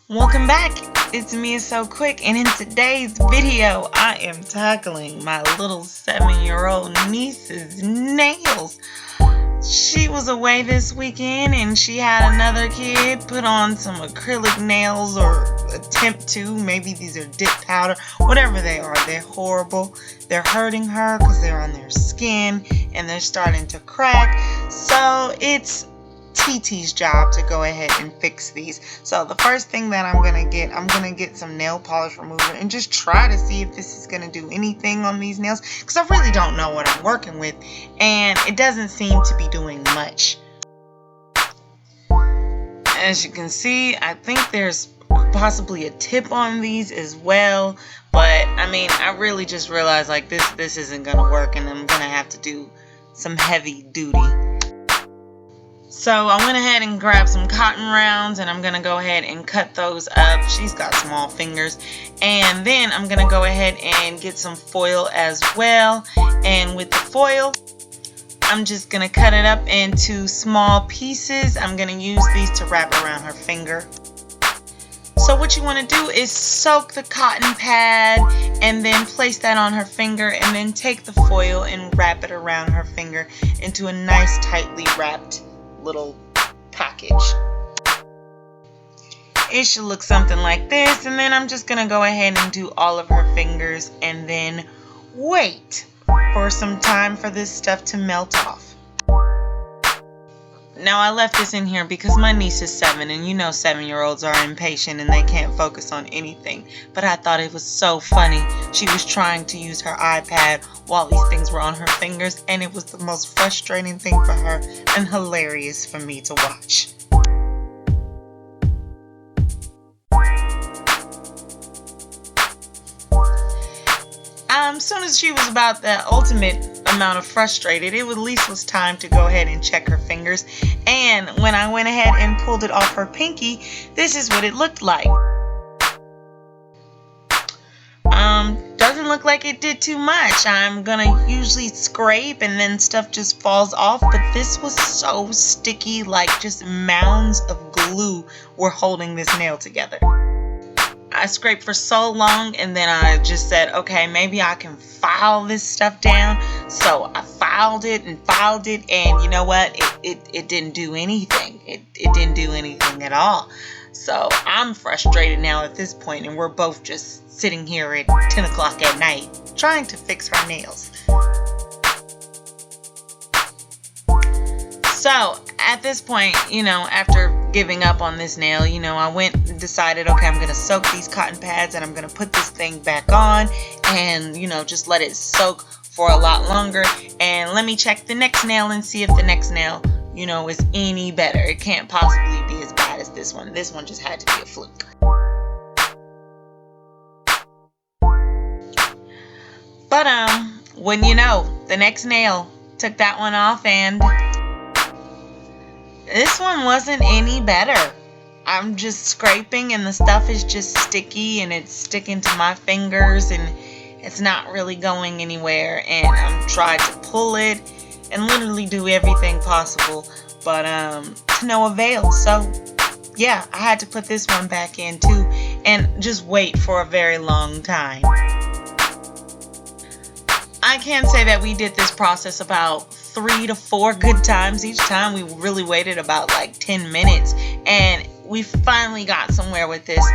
Welcome back. It's MeiaSoQuick, and in today's video, I am tackling my little 7-year-old niece's nails. She was away this weekend, and she had another kid put on some acrylic nails, or attempt to. Maybe these are dip powder, whatever they are. They're horrible. They're hurting her because they're on their skin, and they're starting to crack. So it's TT's job to go ahead and fix these. So the first thing that I'm gonna get some nail polish remover and just try to see if this is gonna do anything on these nails, because I really don't know what I'm working with, and it doesn't seem to be doing much. As you can see, I think there's possibly a tip on these as well, but I mean, I really just realized like this isn't gonna work, and I'm gonna have to do some heavy duty. So I went ahead and grabbed some cotton rounds, and I'm going to go ahead and cut those up. She's got small fingers. And then I'm going to go ahead and get some foil as well. And with the foil, I'm just going to cut it up into small pieces. I'm going to use these to wrap around her finger. So what you want to do is soak the cotton pad and then place that on her finger, and then take the foil and wrap it around her finger into a nice tightly wrapped little package. It should look something like this, and then I'm just gonna go ahead and do all of her fingers and then wait for some time for this stuff to melt off. Now I left this in here because my niece is 7, and you know 7-year-olds are impatient and they can't focus on anything. But I thought it was so funny. She was trying to use her iPad while these things were on her fingers, and it was the most frustrating thing for her and hilarious for me to watch. As soon as she was about the ultimate amount of frustrated, it at least was time to go ahead and check her fingers. And when I went ahead and pulled it off her pinky, this is what it looked like. Doesn't look like it did too much. I'm gonna usually scrape and then stuff just falls off, but this was so sticky, like just mounds of glue were holding this nail together. I scraped for so long, and then I just said, okay, maybe I can file this stuff down. So I filed it, and you know what? It didn't do anything. It didn't do anything at all. So I'm frustrated now at this point, and we're both just sitting here at 10 o'clock at night trying to fix her nails. So at this point, you know, after giving up on this nail, you know, I went and decided, okay, I'm going to soak these cotton pads, and I'm going to put this thing back on and, you know, just let it soak for a lot longer. And let me check the next nail and see if the next nail, you know, is any better. It can't possibly be as bad as this one. This one just had to be a fluke. But wouldn't you know, the next nail took that one off, and this one wasn't any better. I'm just scraping, and the stuff is just sticky, and it's sticking to my fingers, and it's not really going anywhere. And I'm trying to pull it and literally do everything possible, but to no avail. So yeah, I had to put this one back in too, and just wait for a very long time. I can say that we did this process about 3 to 4 good times. Each time we really waited about like 10 minutes, and we finally got somewhere with this.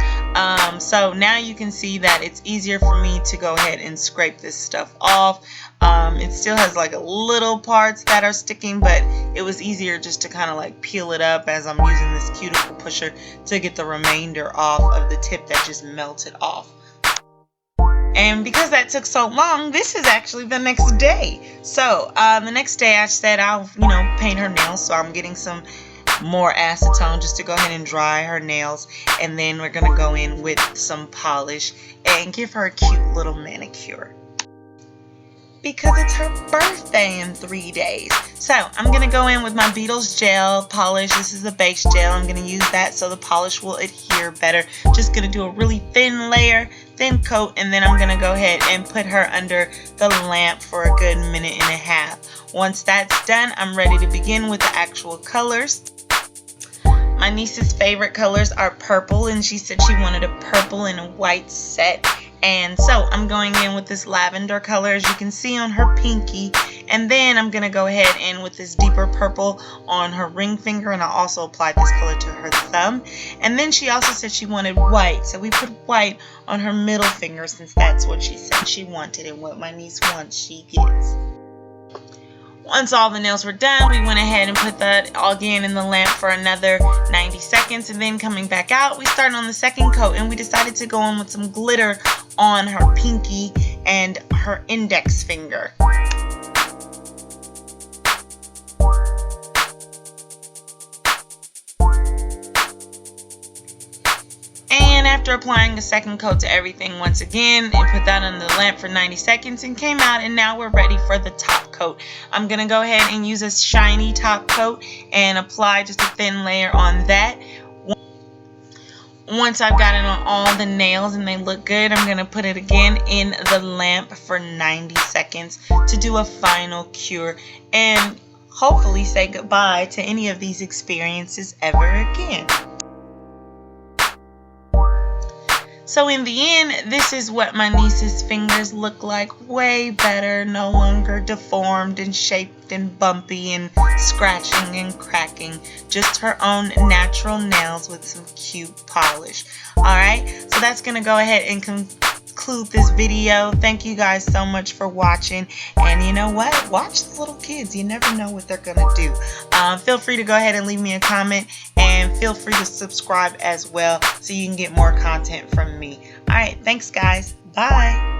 So now you can see that it's easier for me to go ahead and scrape this stuff off. It still has like a little parts that are sticking, but it was easier just to kind of like peel it up as I'm using this cuticle pusher to get the remainder off of the tip that just melted off. And because that took so long, this is actually the next day. So the next day I said I'll, you know, paint her nails. So I'm getting some more acetone just to go ahead and dry her nails. And then we're going to go in with some polish and give her a cute little manicure, because it's her birthday in 3 days. So I'm going to go in with my Beetles gel polish. This is the base gel. I'm going to use that so the polish will adhere better. Just going to do a really thin layer, thin coat, and then I'm going to go ahead and put her under the lamp for a good minute and a half. Once that's done, I'm ready to begin with the actual colors. My niece's favorite colors are purple, and she said she wanted a purple and a white set. And so I'm going in with this lavender color, as you can see on her pinky. And then I'm going to go ahead and with this deeper purple on her ring finger, and I'll also apply this color to her thumb. And then she also said she wanted white, so we put white on her middle finger, since that's what she said she wanted, and what my niece wants, she gets. Once all the nails were done, we went ahead and put that again in the lamp for another 90 seconds. And then coming back out, we started on the second coat, and we decided to go in with some glitter on her pinky and her index finger. And after applying a second coat to everything once again, and put that on the lamp for 90 seconds and came out, and now we're ready for the top coat. I'm going to go ahead and use a shiny top coat and apply just a thin layer on that. Once I've got it on all the nails and they look good, I'm going to put it again in the lamp for 90 seconds to do a final cure and hopefully say goodbye to any of these experiences ever again. So in the end, this is what my niece's fingers look like. Way better, no longer deformed and shaped and bumpy and scratching and cracking. Just her own natural nails with some cute polish. Alright, so that's going to go ahead and conclude this video. Thank you guys so much for watching. And you know what? Watch the little kids. You never know what they're going to do. Feel free to go ahead and leave me a comment. And feel free to subscribe as well so you can get more content from me. Alright, thanks guys. Bye.